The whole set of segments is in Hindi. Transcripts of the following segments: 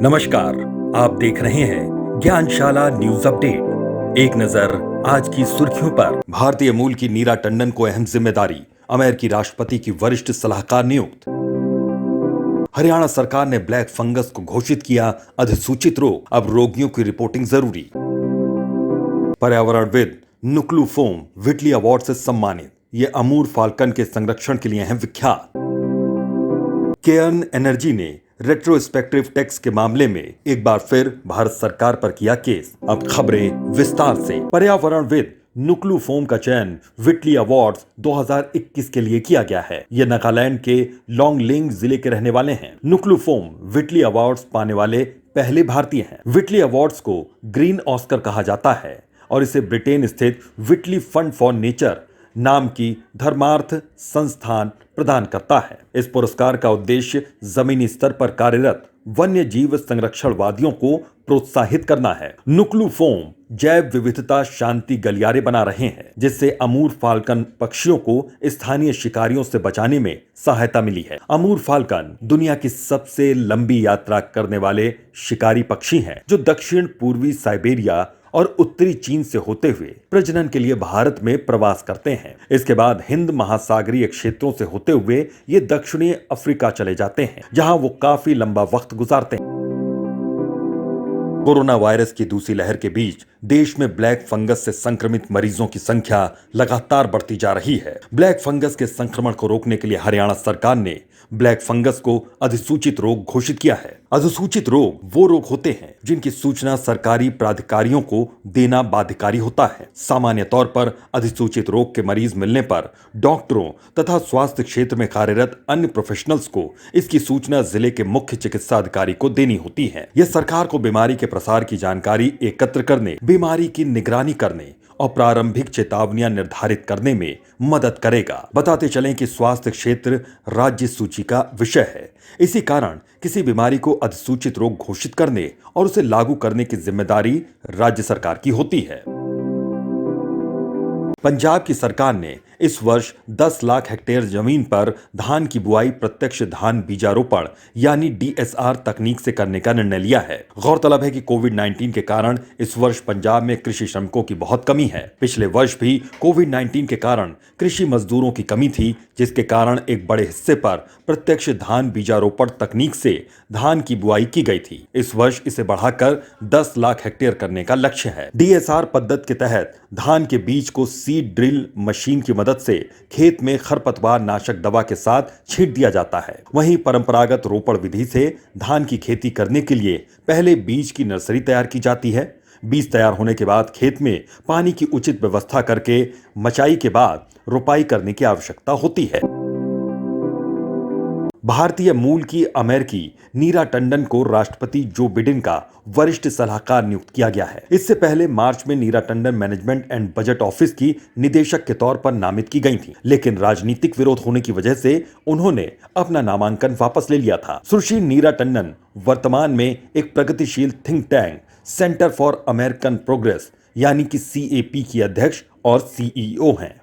नमस्कार। आप देख रहे हैं ज्ञानशाला न्यूज अपडेट। एक नजर आज की सुर्खियों पर। भारतीय मूल की नीरा टंडन को अहम जिम्मेदारी, अमेरिकी राष्ट्रपति की वरिष्ठ सलाहकार नियुक्त। हरियाणा सरकार ने ब्लैक फंगस को घोषित किया अधिसूचित रोग, अब रोगियों की रिपोर्टिंग जरूरी। पर्यावरणविद नुक्लू फोम व्हिटली अवार्ड से सम्मानित, ये अमूर फाल्कन के संरक्षण के लिए हैं विख्यात। केयर्न एनर्जी ने रेट्रोस्पेक्टिव टैक्स के मामले में एक बार फिर भारत सरकार पर किया केस। अब खबरें विस्तार से। पर्यावरणविद नुक्लू फोम का चयन व्हिटली अवार्ड्स 2021 के लिए किया गया है। ये नागालैंड के लोंगलेंग जिले के रहने वाले हैं। नुक्लू फोम व्हिटली अवार्ड्स पाने वाले पहले भारतीय हैं। व्हिटली अवार्ड्स को ग्रीन ऑस्कर कहा जाता है और इसे ब्रिटेन स्थित व्हिटली फंड फॉर नेचर नाम की धर्मार्थ संस्थान प्रदान करता है। इस पुरस्कार का उद्देश्य जमीनी स्तर पर कार्यरत वन्य जीव संरक्षणवादियों को प्रोत्साहित करना है। नुक्लू फोम जैव विविधता शांति गलियारे बना रहे हैं, जिससे अमूर फाल्कन पक्षियों को स्थानीय शिकारियों से बचाने में सहायता मिली है। अमूर फाल्कन दुनिया की सबसे लंबी यात्रा करने वाले शिकारी पक्षी हैं, जो दक्षिण पूर्वी साइबेरिया और उत्तरी चीन से होते हुए प्रजनन के लिए भारत में प्रवास करते हैं। इसके बाद हिंद महासागरीय क्षेत्रों से होते हुए ये दक्षिणी अफ्रीका चले जाते हैं, जहां वो काफी लंबा वक्त गुजारते हैं। कोरोना वायरस की दूसरी लहर के बीच देश में ब्लैक फंगस से संक्रमित मरीजों की संख्या लगातार बढ़ती जा रही है। ब्लैक फंगस के संक्रमण को रोकने के लिए हरियाणा सरकार ने ब्लैक फंगस को अधिसूचित रोग घोषित किया है। अधिसूचित रोग वो रोग होते हैं जिनकी सूचना सरकारी प्राधिकारियों को देना बाध्यकारी होता है। सामान्य तौर पर अधिसूचित रोग के मरीज मिलने पर डॉक्टरों तथा स्वास्थ्य क्षेत्र में कार्यरत अन्य प्रोफेशनल्स को इसकी सूचना जिले के मुख्य चिकित्सा अधिकारी को देनी होती है। यह सरकार को बीमारी के प्रसार की जानकारी एकत्र करने, बीमारी की निगरानी करने और प्रारंभिक चेतावनियां निर्धारित करने में मदद करेगा। बताते चलें कि स्वास्थ्य क्षेत्र राज्य सूची का विषय है। इसी कारण किसी बीमारी को अधिसूचित रोग घोषित करने और उसे लागू करने की जिम्मेदारी राज्य सरकार की होती है। पंजाब की सरकार ने इस वर्ष 10 लाख हेक्टेयर जमीन पर धान की बुआई प्रत्यक्ष धान बीजारोपण यानी डीएसआर तकनीक से करने का निर्णय लिया है। गौरतलब है कि कोविड-19 के कारण इस वर्ष पंजाब में कृषि श्रमिकों की बहुत कमी है। पिछले वर्ष भी कोविड-19 के कारण कृषि मजदूरों की कमी थी, जिसके कारण एक बड़े हिस्से पर प्रत्यक्ष धान बीजारोपण तकनीक से धान की बुआई की गई थी। इस वर्ष इसे बढ़ाकर 10 लाख हेक्टेयर करने का लक्ष्य है। डीएसआर पद्धति के तहत धान के बीज को सीड ड्रिल मशीन की मदद से खेत में खरपतवार नाशक दवा के साथ छींट दिया जाता है। वहीं परंपरागत रोपण विधि से धान की खेती करने के लिए पहले बीज की नर्सरी तैयार की जाती है। बीज तैयार होने के बाद खेत में पानी की उचित व्यवस्था करके मचाई के बाद रोपाई करने की आवश्यकता होती है। भारतीय मूल की अमेरिकी नीरा टंडन को राष्ट्रपति जो बिडेन का वरिष्ठ सलाहकार नियुक्त किया गया है। इससे पहले मार्च में Neera Tanden management and budget office की निदेशक के तौर पर नामित की गई थी, लेकिन राजनीतिक विरोध होने की वजह से उन्होंने अपना नामांकन वापस ले लिया था। सुश्री नीरा टंडन वर्तमान में एक प्रगतिशील think tank centre for American progress यानी कि CAP की अध्यक्ष और CEO हैं।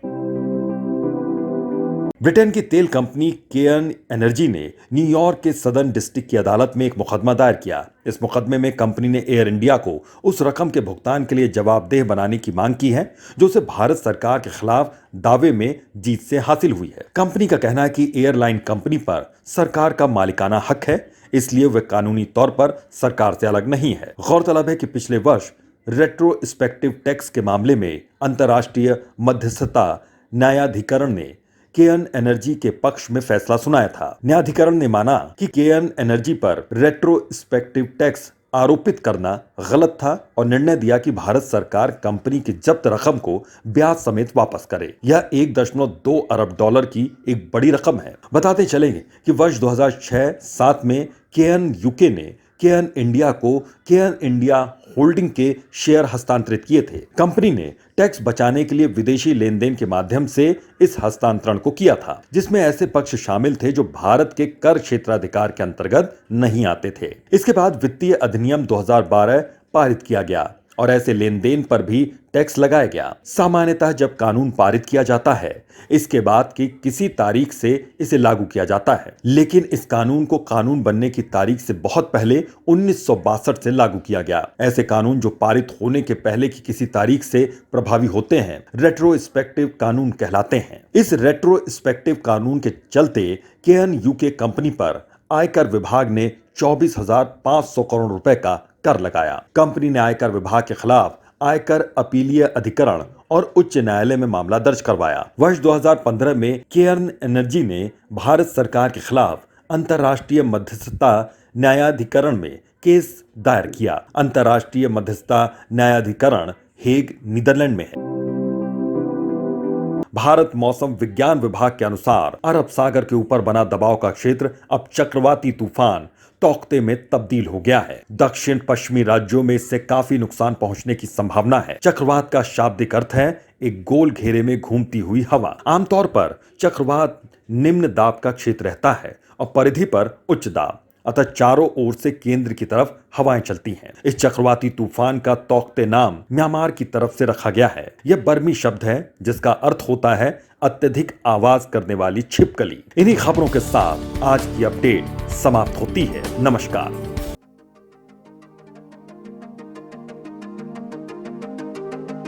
ब्रिटेन की तेल कंपनी केयर्न एनर्जी ने न्यूयॉर्क के सदर्न डिस्ट्रिक्ट की अदालत में एक मुकदमा दायर किया। इस मुकदमे में कंपनी ने एयर इंडिया को उस रकम के भुगतान के लिए जवाबदेह बनाने की मांग की है जो उसे भारत सरकार के खिलाफ दावे में जीत से हासिल हुई है। कंपनी का कहना है कि एयरलाइन कंपनी पर सरकार का मालिकाना हक है, इसलिए वह कानूनी तौर पर सरकार से अलग नहीं है। गौरतलब है कि पिछले वर्ष रेट्रोस्पेक्टिव टैक्स के मामले में अंतर्राष्ट्रीय मध्यस्थता न्यायाधिकरण ने केयर्न एनर्जी के पक्ष में फैसला सुनाया था। न्यायाधिकरण ने माना कि केयर्न एनर्जी पर रेट्रोस्पेक्टिव टैक्स आरोपित करना गलत था और निर्णय दिया कि भारत सरकार कंपनी की जब्त रकम को ब्याज समेत वापस करे। यह 1.2 अरब डॉलर की एक बड़ी रकम है। बताते चलेंगे कि वर्ष 2006-07 में केयर्न यूके ने केयर्न इंडिया को केयर्न इंडिया होल्डिंग के शेयर हस्तांतरित किए थे। कंपनी ने टैक्स बचाने के लिए विदेशी लेन देन के माध्यम से इस हस्तांतरण को किया था, जिसमें ऐसे पक्ष शामिल थे जो भारत के कर क्षेत्राधिकार के अंतर्गत नहीं आते थे। इसके बाद वित्तीय अधिनियम 2012 पारित किया गया और ऐसे लेन देन पर भी टैक्स लगाया गया। सामान्यतः जब कानून पारित किया जाता है इसके बाद की किसी तारीख से इसे लागू किया जाता है, लेकिन इस कानून को कानून बनने की तारीख से बहुत पहले 1962 से लागू किया गया। ऐसे कानून जो पारित होने के पहले की किसी तारीख से प्रभावी होते हैं रेट्रोस्पेक्टिव कानून कहलाते हैं। इस रेट्रोस्पेक्टिव कानून के चलते केएन यूके कंपनी पर आयकर विभाग ने 24,500 करोड़ रुपए का कर लगाया। कंपनी ने आयकर विभाग के खिलाफ आयकर अपीलीय अधिकरण और उच्च न्यायालय में मामला दर्ज करवाया। वर्ष 2015 में केयर्न एनर्जी ने भारत सरकार के खिलाफ अंतर्राष्ट्रीय मध्यस्थता न्यायाधिकरण में केस दायर किया। अंतर्राष्ट्रीय मध्यस्थता न्यायाधिकरण हेग नीदरलैंड में है। भारत मौसम विज्ञान विभाग के अनुसार अरब सागर के ऊपर बना दबाव का क्षेत्र अब चक्रवाती तूफान तौकते में तब्दील हो गया है। दक्षिण पश्चिमी राज्यों में इससे काफी नुकसान पहुंचने की संभावना है। चक्रवात का शाब्दिक अर्थ है एक गोल घेरे में घूमती हुई हवा। आमतौर पर चक्रवात निम्न दाब का क्षेत्र रहता है और परिधि पर उच्च दाब, अतः चारों ओर से केंद्र की तरफ हवाएं चलती हैं। इस चक्रवाती तूफान का तौकते नाम म्यांमार की तरफ से रखा गया है। यह बर्मी शब्द है जिसका अर्थ होता है अत्यधिक आवाज करने वाली छिपकली। इन्हीं खबरों के साथ आज की अपडेट समाप्त होती है। नमस्कार।